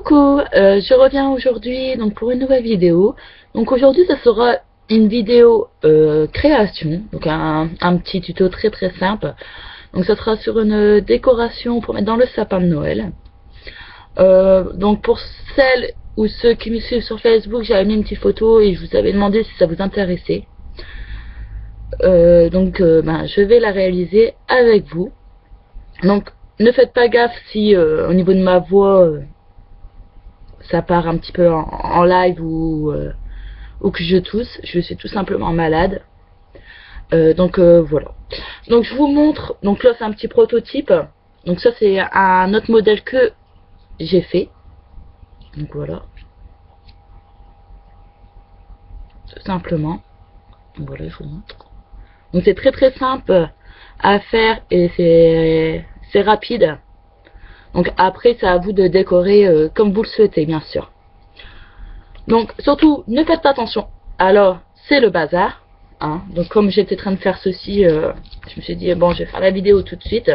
Coucou, je reviens aujourd'hui donc pour une nouvelle vidéo. Donc aujourd'hui ça sera une vidéo création, donc un petit tuto très simple. Donc ça sera sur une décoration pour mettre dans le sapin de Noël. Donc pour celles ou ceux qui me suivent sur Facebook, j'avais mis une petite photo et je vous avais demandé si ça vous intéressait. Je vais la réaliser avec vous. Donc ne faites pas gaffe si au niveau de ma voix ça part un petit peu en live ou que je tousse. Je suis tout simplement malade. Voilà. Donc je vous montre. Donc là c'est un petit prototype. Donc ça c'est un autre modèle que j'ai fait. Donc voilà. Tout simplement. Donc voilà, je vous montre. Donc c'est très simple à faire et c'est rapide. Donc après c'est à vous de décorer comme vous le souhaitez bien sûr. Donc surtout ne faites pas attention. Alors c'est le bazar. Hein. Donc comme j'étais en train de faire ceci, je me suis dit bon je vais faire la vidéo tout de suite.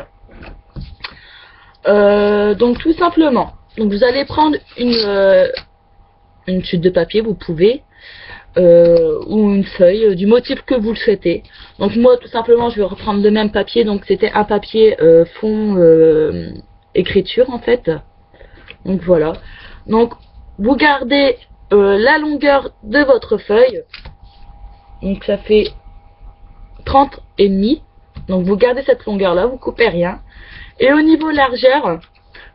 Donc tout simplement, donc vous allez prendre une chute de papier, vous pouvez, ou une feuille du motif que vous le souhaitez. Donc moi tout simplement je vais reprendre le même papier, donc c'était un papier fond écriture en fait. Donc voilà. Donc vous gardez la longueur de votre feuille. Donc ça fait 30 et demi. Donc vous gardez cette longueur là, vous coupez rien. Et au niveau largeur,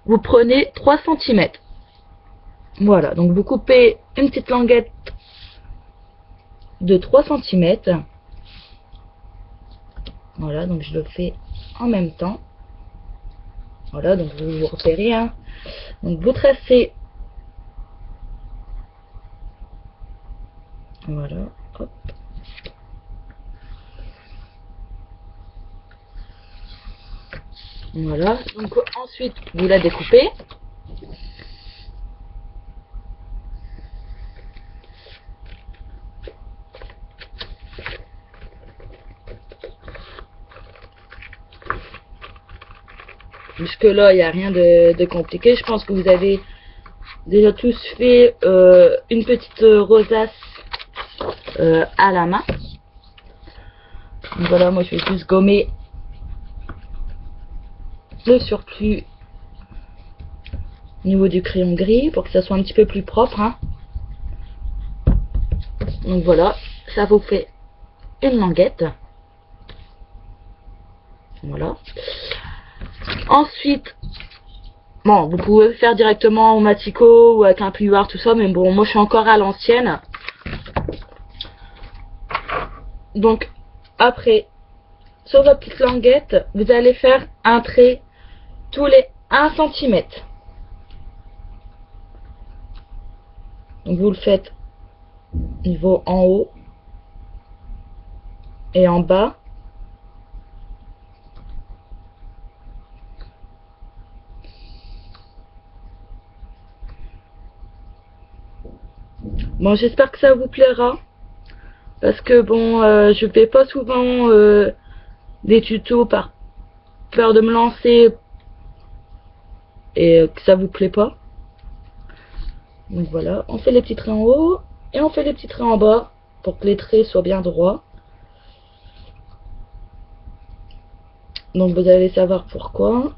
vous prenez 3 cm. Voilà, donc vous coupez une petite languette de 3 cm. Voilà, donc je le fais en même temps. Voilà, donc vous repérez. Hein. Donc vous tracez. Voilà, hop. Voilà, donc ensuite vous la découpez. Jusque là, il n'y a rien de compliqué. Je pense que vous avez déjà tous fait une petite rosace à la main. Donc voilà, moi je vais juste gommer le surplus au niveau du crayon gris pour que ça soit un petit peu plus propre. Hein. Donc voilà, ça vous fait une languette. Voilà. Ensuite, bon, vous pouvez faire directement au matico ou avec un plioir, tout ça, mais bon, moi je suis encore à l'ancienne. Donc, après, sur votre petite languette, vous allez faire un trait tous les 1 cm. Donc, vous le faites niveau en haut et en bas. Bon, j'espère que ça vous plaira. Parce que bon, je fais pas souvent des tutos par peur de me lancer et que ça vous plaît pas. Donc voilà, on fait les petits traits en haut et on fait les petits traits en bas pour que les traits soient bien droits. Donc vous allez savoir pourquoi.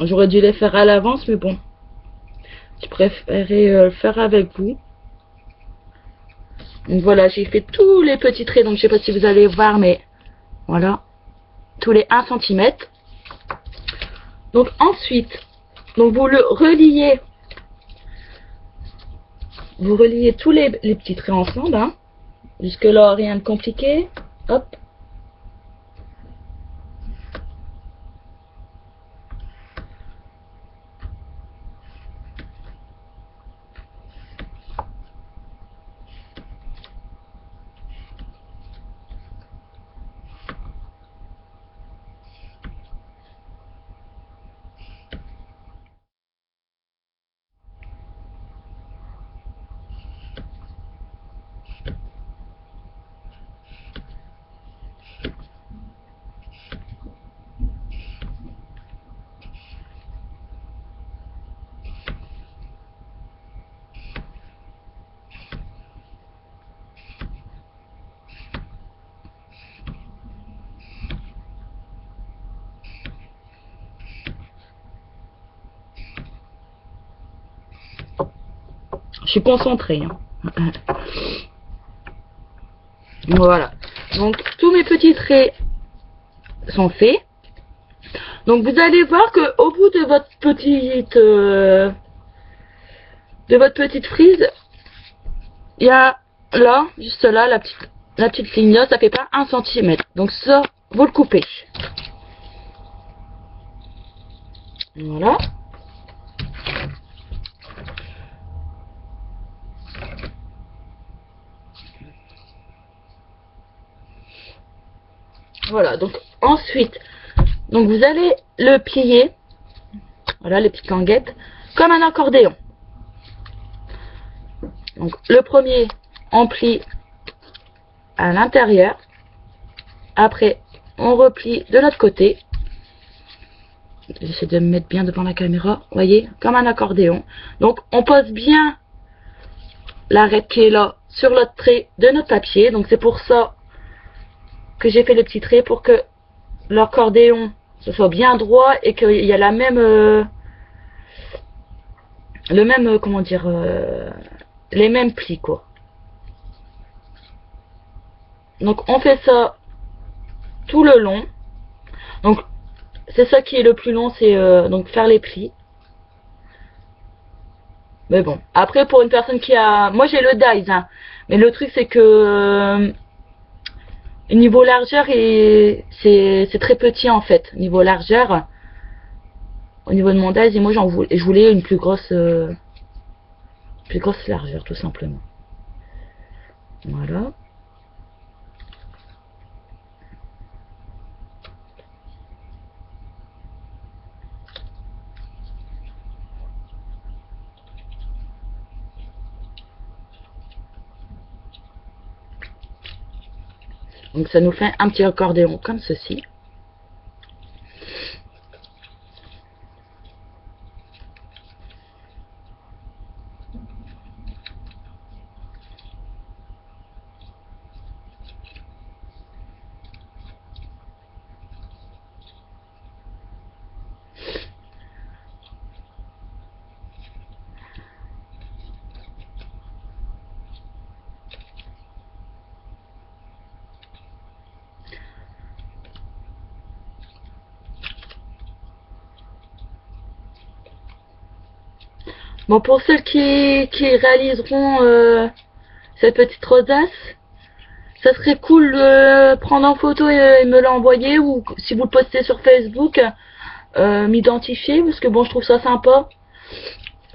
J'aurais dû les faire à l'avance, mais bon, je préférais le faire avec vous. Donc voilà, j'ai fait tous les petits traits, donc je sais pas si vous allez voir, mais voilà, tous les 1 cm. Donc ensuite, donc vous le reliez, vous reliez tous les petits traits ensemble. Hein. Jusque là, rien de compliqué. Hop. suis concentrée. Hein. Voilà. Donc tous mes petits traits sont faits. Donc vous allez voir que au bout de votre petite frise, il y a là, juste là, la petite ligne là, ça fait pas 1 cm. Donc ça, vous le coupez. Voilà. Voilà, donc ensuite, donc vous allez le plier, voilà les petites languettes, comme un accordéon. Donc le premier, on plie à l'intérieur, après on replie de l'autre côté. J'essaie de me mettre bien devant la caméra, vous voyez, comme un accordéon. Donc on pose bien l'arête qui est là sur l'autre trait de notre papier, donc c'est pour ça que j'ai fait le petit trait, pour que l'accordéon ce soit bien droit et qu'il y a la même comment dire, les mêmes plis quoi. Donc on fait ça tout le long. Donc c'est ça qui est le plus long, c'est donc faire les plis. Mais bon, après pour une personne qui a, moi j'ai le dies, hein, mais le truc c'est que niveau largeur, et c'est très petit en fait, niveau largeur, au niveau de mon dies, et moi je voulais une plus grosse largeur tout simplement. Voilà. Donc ça nous fait un petit accordéon comme ceci. Bon, pour celles qui réaliseront cette petite rosace, ça serait cool de prendre en photo et me l'envoyer, ou si vous le postez sur Facebook, m'identifier, parce que bon, je trouve ça sympa.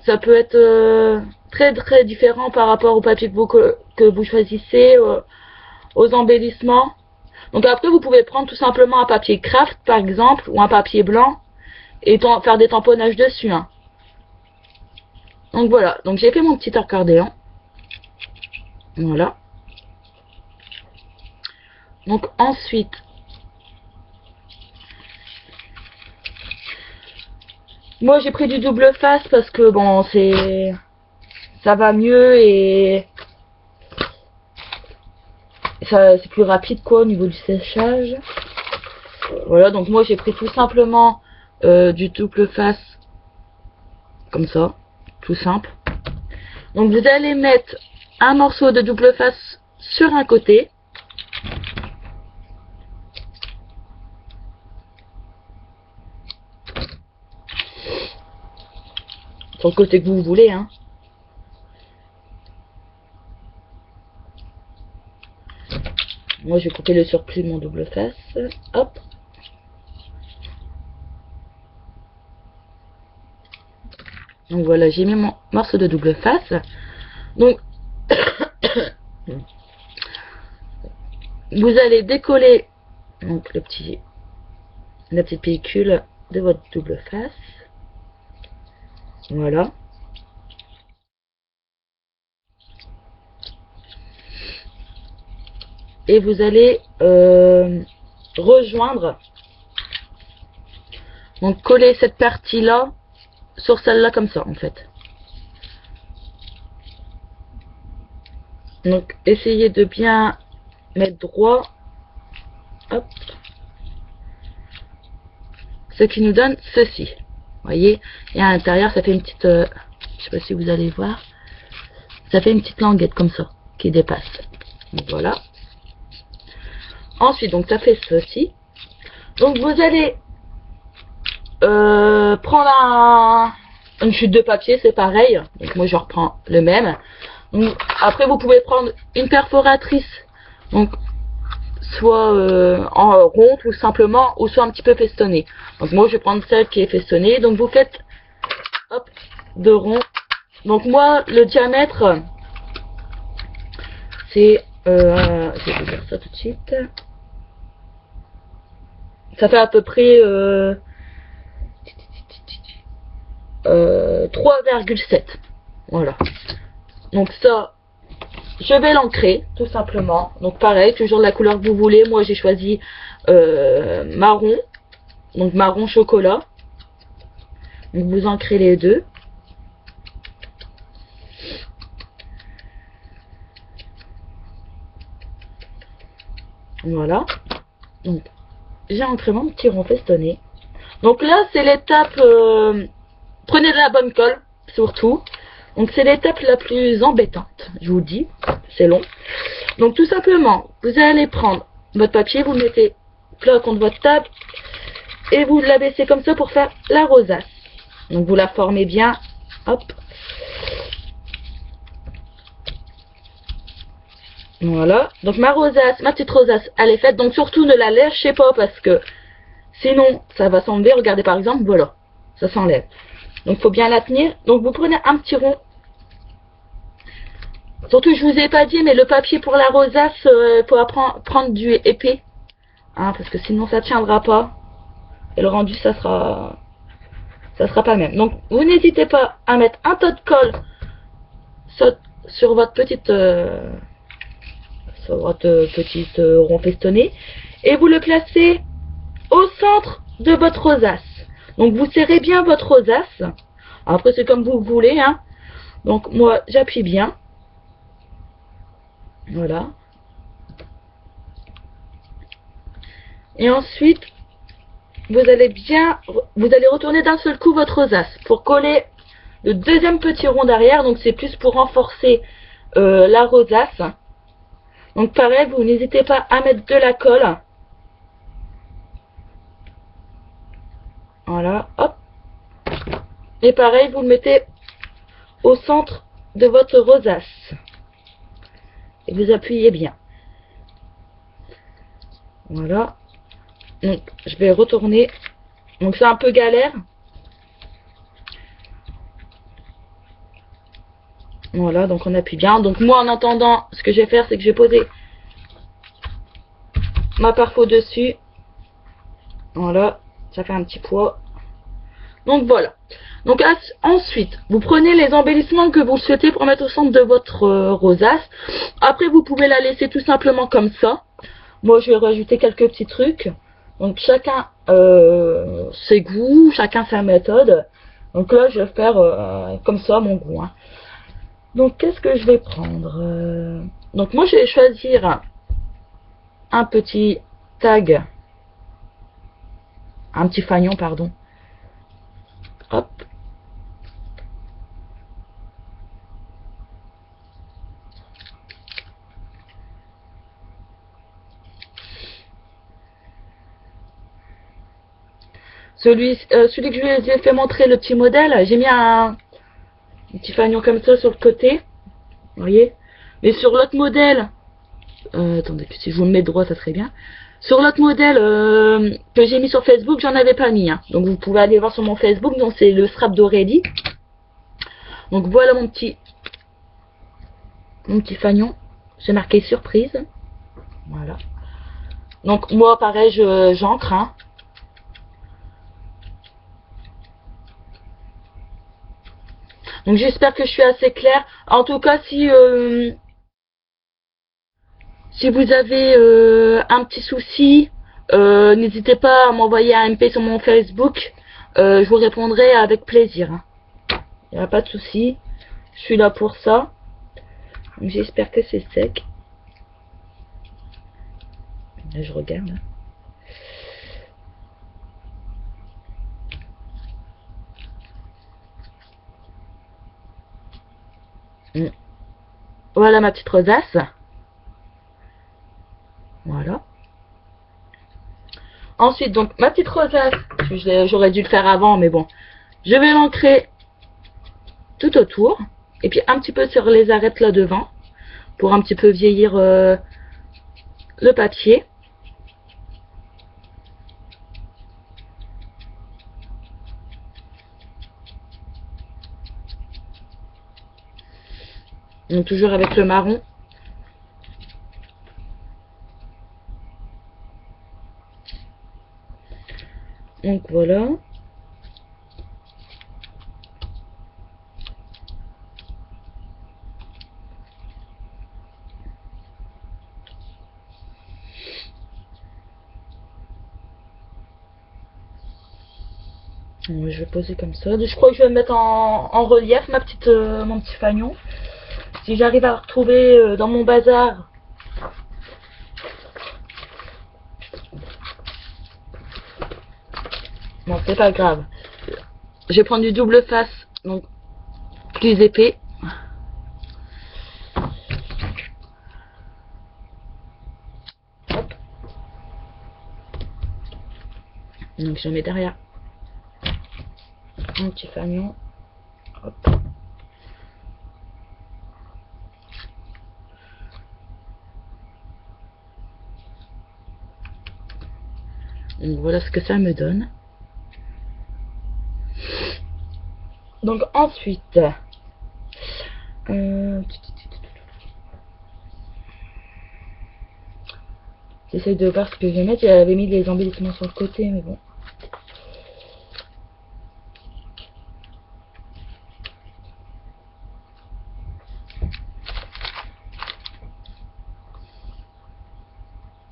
Ça peut être très très différent par rapport au papier que vous choisissez, aux embellissements. Donc après, vous pouvez prendre tout simplement un papier craft par exemple, ou un papier blanc, et faire des tamponnages dessus. Hein. Donc voilà, donc j'ai fait mon petit accordéon. Voilà. Donc ensuite, moi j'ai pris du double face parce que bon, ça va mieux et ça c'est plus rapide quoi au niveau du séchage. Voilà, donc moi j'ai pris tout simplement du double face comme ça, tout simple. Donc vous allez mettre un morceau de double face sur un côté. Sur le côté que vous voulez, hein. Moi, je vais couper le surplus de mon double face. Hop. Donc voilà, j'ai mis mon morceau de double face. Donc, vous allez décoller donc la petite pellicule de votre double face. Voilà. Et vous allez rejoindre, donc coller cette partie là sur celle-là comme ça en fait. Donc essayez de bien mettre droit. Hop. Ce qui nous donne ceci. Vous voyez, et à l'intérieur ça fait une petite, je sais pas si vous allez voir, ça fait une petite languette comme ça, qui dépasse. Donc voilà. Ensuite, donc ça fait ceci. Donc vous allez prendre une chute de papier, c'est pareil. Donc moi je reprends le même. Donc, après vous pouvez prendre une perforatrice, donc soit en ronde ou simplement, ou soit un petit peu festonnée. Donc moi je vais prendre celle qui est festonnée. Donc vous faites hop, deux ronds. Donc moi le diamètre c'est je vais vous dire ça tout de suite. Ça fait à peu près 3,7. Voilà. Donc ça, je vais l'ancrer tout simplement. Donc pareil, toujours la couleur que vous voulez. Moi j'ai choisi marron. Donc marron chocolat. Donc vous ancrez les deux. Voilà. Donc j'ai ancré mon petit rond festonné. Donc là c'est l'étape, prenez de la bonne colle surtout. Donc c'est l'étape la plus embêtante, je vous dis, c'est long. Donc tout simplement, vous allez prendre votre papier, vous le mettez plat contre votre table et vous l'abaissez comme ça pour faire la rosace. Donc vous la formez bien, hop. Voilà, donc ma rosace, ma petite rosace, elle est faite. Donc surtout ne la lâchez pas parce que sinon ça va s'enlever. Regardez par exemple, voilà, ça s'enlève. Donc il faut bien la tenir. Donc vous prenez un petit rond. Surtout je vous ai pas dit, mais le papier pour la rosace, il faut prendre du épais. Hein, parce que sinon ça tiendra pas. Et le rendu ça sera pas le même. Donc vous n'hésitez pas à mettre un tas de colle sur votre petite rond festonné et vous le placez au centre de votre rosace. Donc vous serrez bien votre rosace. Après c'est comme vous voulez, hein. Donc moi j'appuie bien. Voilà. Et ensuite vous allez retourner d'un seul coup votre rosace pour coller le deuxième petit rond derrière. Donc c'est plus pour renforcer la rosace. Donc pareil, vous n'hésitez pas à mettre de la colle. Voilà, hop. Et pareil, vous le mettez au centre de votre rosace. Et vous appuyez bien. Voilà. Donc je vais retourner. Donc c'est un peu galère. Voilà, donc on appuie bien. Donc moi en attendant, ce que je vais faire, c'est que je vais poser ma perfo dessus. Voilà, ça fait un petit poids. Donc voilà. Donc ensuite, vous prenez les embellissements que vous souhaitez pour mettre au centre de votre rosace. Après, vous pouvez la laisser tout simplement comme ça. Moi, je vais rajouter quelques petits trucs. Donc chacun ses goûts, chacun sa méthode. Donc là, je vais faire comme ça mon goût. Hein. Donc qu'est-ce que je vais prendre donc moi, je vais choisir un petit tag, un petit fanion, pardon. Hop. Celui que je vous ai fait montrer, le petit modèle, j'ai mis un petit fanion comme ça sur le côté. Vous voyez. Mais sur l'autre modèle, attendez, si je vous le mets droit, ça serait bien. Sur l'autre modèle que j'ai mis sur Facebook, j'en avais pas mis. Hein. Donc vous pouvez aller voir sur mon Facebook, donc c'est le strap d'Aurélie. Donc voilà mon petit fanion. J'ai marqué surprise. Voilà. Donc moi pareil, j'encre. Hein. Donc j'espère que je suis assez claire. En tout cas, si vous avez un petit souci, n'hésitez pas à m'envoyer un MP sur mon Facebook. Je vous répondrai avec plaisir. Il n'y a pas de souci. Je suis là pour ça. J'espère que c'est sec. Là, je regarde. Voilà ma petite rosace. Voilà. Ensuite, donc, ma petite rosace, j'aurais dû le faire avant, mais bon. Je vais l'ancrer tout autour. Et puis un petit peu sur les arêtes là devant. Pour un petit peu vieillir le papier. Donc toujours avec le marron. Donc voilà. Je vais poser comme ça. Je crois que je vais mettre en relief mon petit fanion. Si j'arrive à le retrouver dans mon bazar. Bon, c'est pas grave. Je vais prendre du double face, donc plus épais. Hop. Donc je mets derrière un petit fanion. Hop. Donc voilà ce que ça me donne. Donc ensuite, j'essaie de voir ce que je vais mettre. J'avais mis les embellissements sur le côté, mais bon.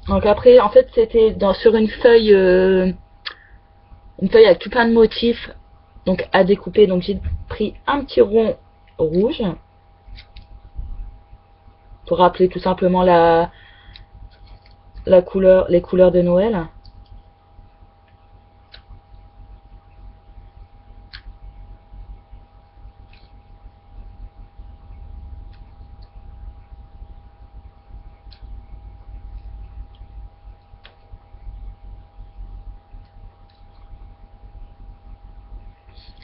Donc après, en fait, c'était sur une feuille avec tout plein de motifs, donc à découper. Donc j'ai pris un petit rond rouge pour rappeler tout simplement les couleurs de Noël.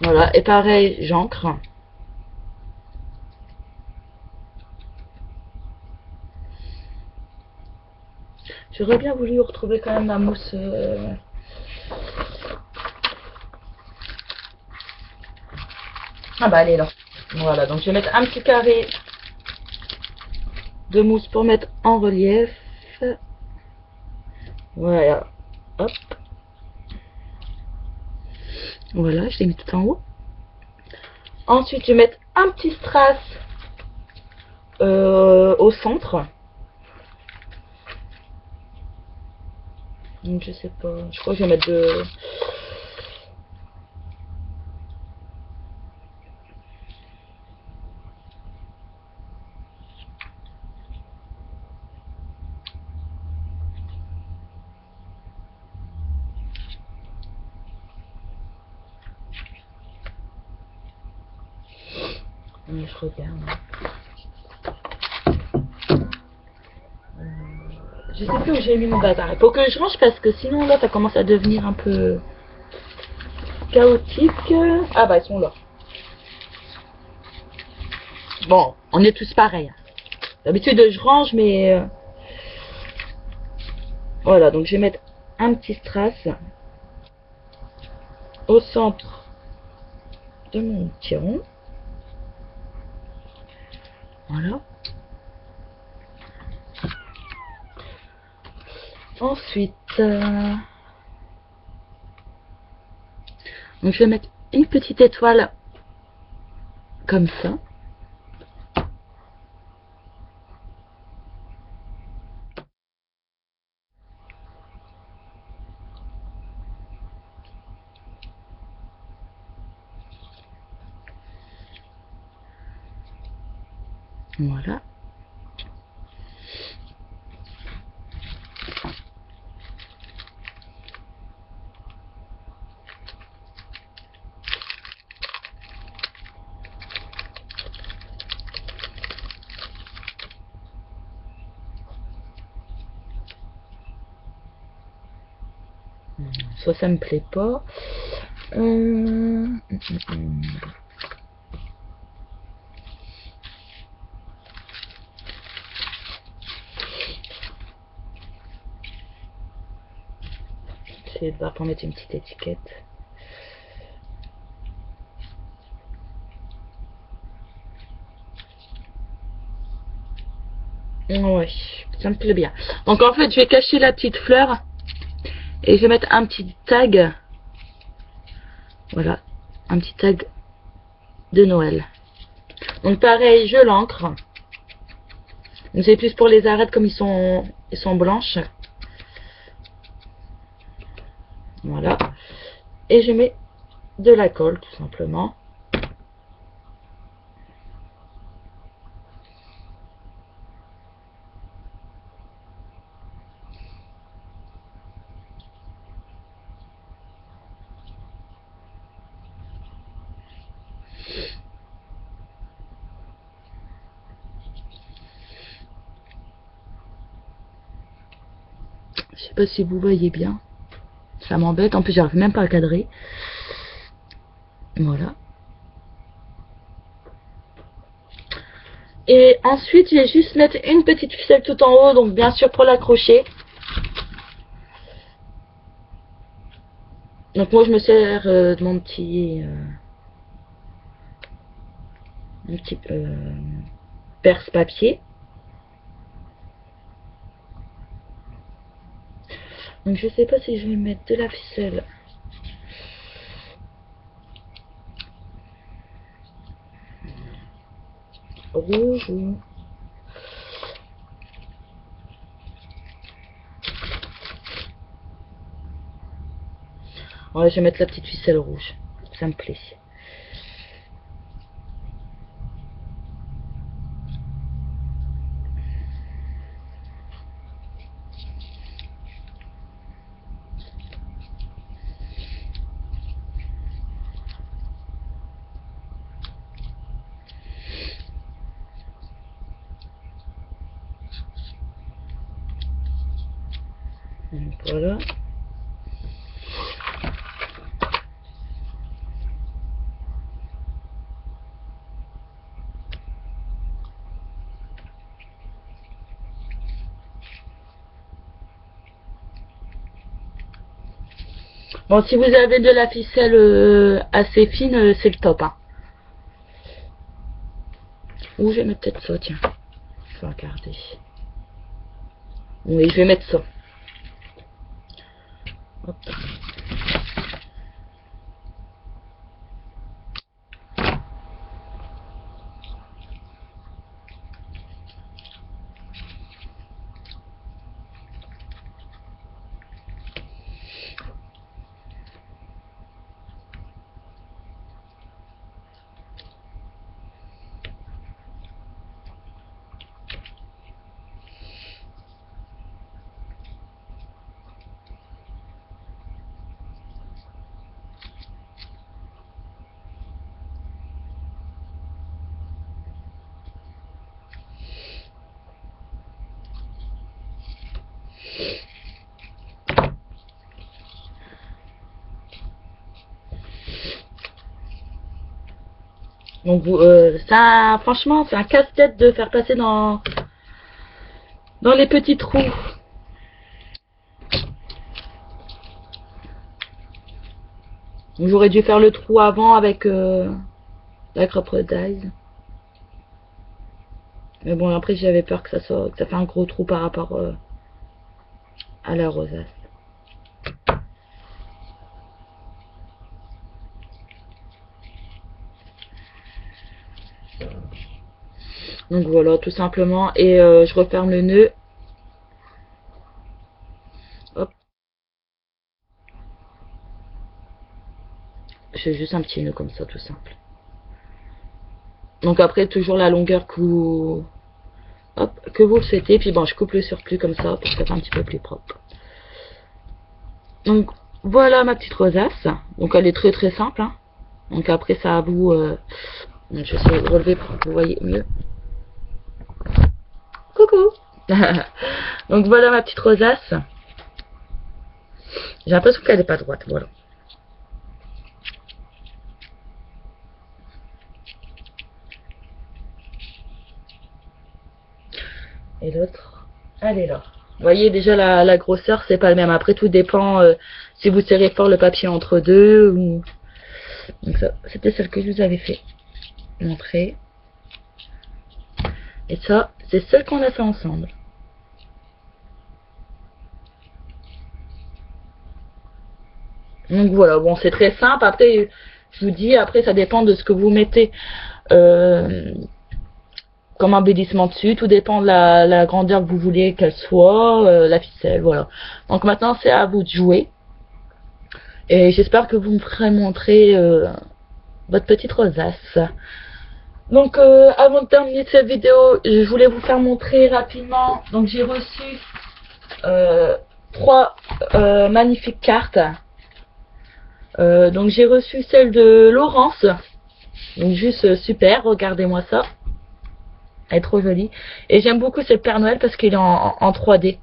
Voilà, et pareil, j'encre. J'aurais bien voulu retrouver quand même ma mousse. Ah bah elle est là. Voilà, donc je vais mettre un petit carré de mousse pour mettre en relief. Voilà. Hop. Voilà, je l'ai mis tout en haut. Ensuite, je vais mettre un petit strass au centre. Donc je sais pas, je crois que je vais mettre de... Je regarde. Je sais plus où j'ai mis mon bazar. Il faut que je range parce que sinon là ça commence à devenir un peu chaotique. Ah bah ils sont là. Bon, on est tous pareils. D'habitude je range mais voilà, donc je vais mettre un petit strass au centre de mon petit rond. Voilà. Ensuite, donc je vais mettre une petite étoile comme ça. Voilà. soit ça me plaît pas. C'est pas pour mettre une petite étiquette. Ouais, ça me plaît bien. Donc en fait, je vais cacher la petite fleur et je vais mettre un petit tag. Voilà, un petit tag de Noël. Donc pareil, je l'encre. C'est plus pour les arêtes comme ils sont blanches. Voilà. Et je mets de la colle tout simplement. Je sais pas si vous voyez bien. Ça m'embête. En plus, j'arrive même pas à cadrer. Voilà. Et ensuite, je vais juste mettre une petite ficelle tout en haut. Donc, bien sûr, pour l'accrocher. Donc, moi, je me sers de mon petit perce-papier. Donc, je sais pas si je vais mettre de la ficelle rouge ou... Ouais, je vais mettre la petite ficelle rouge. Ça me plaît. Donc, voilà. Bon, si vous avez de la ficelle assez fine, c'est le top. Hein. Ou je vais mettre peut-être ça, tiens. Je vais regarder. Oui, je vais mettre ça. Hop. Donc ça, franchement, c'est un casse-tête de faire passer dans les petits trous. J'aurais dû faire le trou avant avec la crocodile. Mais bon, après j'avais peur que ça fait un gros trou par rapport à la rosace. Donc voilà, tout simplement. Et je referme le nœud. Hop. Je fais juste un petit nœud comme ça, tout simple. Donc après, toujours la longueur que vous le souhaitez. Puis bon, je coupe le surplus comme ça pour que ça soit un petit peu plus propre. Donc voilà ma petite rosace. Donc elle est très très simple. Hein. Donc après, ça à vous. Je vais essayer de relever pour que vous voyez mieux. Coucou. Donc voilà ma petite rosace. J'ai l'impression qu'elle n'est pas droite, voilà. Et l'autre, elle est là. Vous voyez déjà la grosseur, c'est pas le même. Après, tout dépend si vous serrez fort le papier entre deux. Ou... Donc ça, c'était celle que je vous avais fait montrer. Et ça, c'est celle qu'on a fait ensemble. Donc voilà, bon, c'est très simple. Après, je vous dis, après, ça dépend de ce que vous mettez comme embellissement dessus. Tout dépend de la grandeur que vous voulez qu'elle soit, la ficelle, voilà. Donc maintenant, c'est à vous de jouer. Et j'espère que vous me ferez montrer votre petite rosace. Donc, avant de terminer cette vidéo, je voulais vous faire montrer rapidement. Donc, j'ai reçu 3 magnifiques cartes. Donc, j'ai reçu celle de Laurence. Donc, juste super, regardez-moi ça. Elle est trop jolie. Et j'aime beaucoup cette Père Noël parce qu'il est en 3D.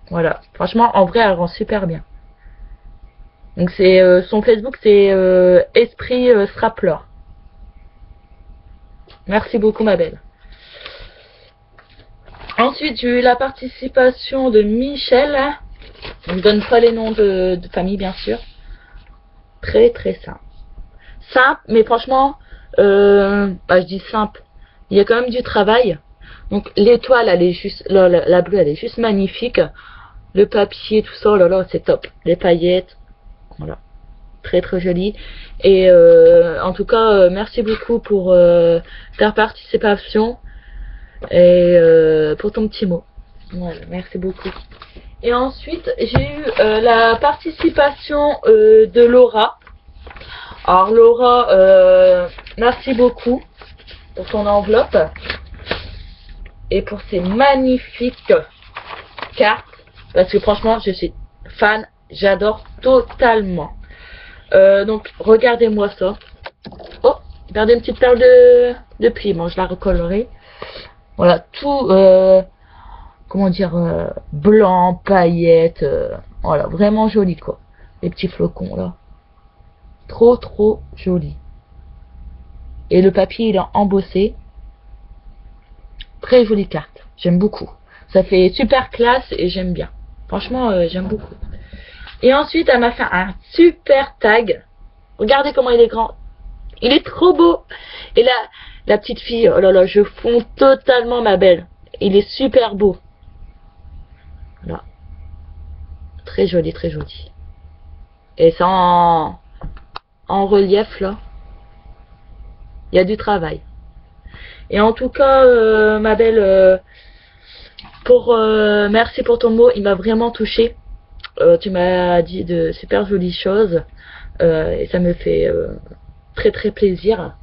Voilà. Franchement, en vrai, elle rend super bien. Donc, c'est son Facebook, c'est Esprit Straplor. Merci beaucoup, ma belle. Ensuite, j'ai eu la participation de Michel. Je ne donne pas les noms de famille, bien sûr. Très, très simple. Simple, mais franchement, je dis simple. Il y a quand même du travail. Donc, l'étoile, elle est juste, la bleue, elle est juste magnifique. Le papier, tout ça, oh là là, c'est top. Les paillettes, voilà. Très, très joli. Et en tout cas, merci beaucoup pour ta participation et pour ton petit mot. Voilà, merci beaucoup. Et ensuite, j'ai eu la participation de Laura. Alors Laura, merci beaucoup pour ton enveloppe et pour ces magnifiques cartes. Parce que franchement, je suis fan, j'adore totalement. Donc, regardez-moi ça. Oh, regardez une petite perle de pluie. Bon, je la recollerai. Voilà, tout, comment dire, blanc, paillettes. Voilà, vraiment joli, quoi. Les petits flocons, là. Trop, trop joli. Et le papier, il est embossé. Très jolie carte. J'aime beaucoup. Ça fait super classe et j'aime bien. Franchement, j'aime beaucoup. Et ensuite, elle m'a fait un super tag. Regardez comment il est grand. Il est trop beau. Et là, la petite fille, oh là là, je fonds totalement, ma belle. Il est super beau. Voilà. Très joli, très joli. Et c'est en relief, là. Il y a du travail. Et en tout cas, ma belle, merci pour ton mot. Il m'a vraiment touchée. Tu m'as dit de super jolies choses et ça me fait très très plaisir.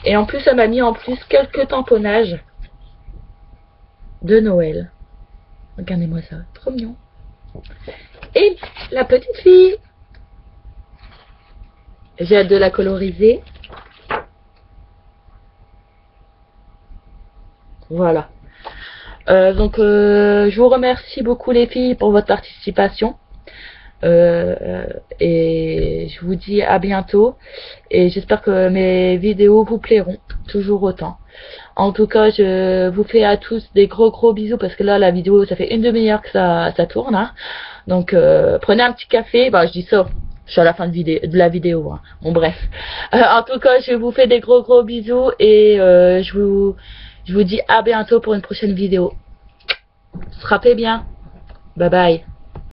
Et en plus, ça m'a mis en plus quelques tamponnages de Noël. Regardez-moi ça, trop mignon. Et la petite fille, j'ai hâte de la coloriser. Voilà. Donc je vous remercie beaucoup les filles pour votre participation et je vous dis à bientôt et j'espère que mes vidéos vous plairont toujours autant. En tout cas, je vous fais à tous des gros bisous parce que là la vidéo ça fait une demi-heure que ça tourne, hein. Donc prenez un petit café. Bah je dis ça, je suis à la fin de la vidéo, hein. Bon bref, en tout cas je vous fais des gros bisous et je vous dis à bientôt pour une prochaine vidéo. Frappez bien. Bye bye.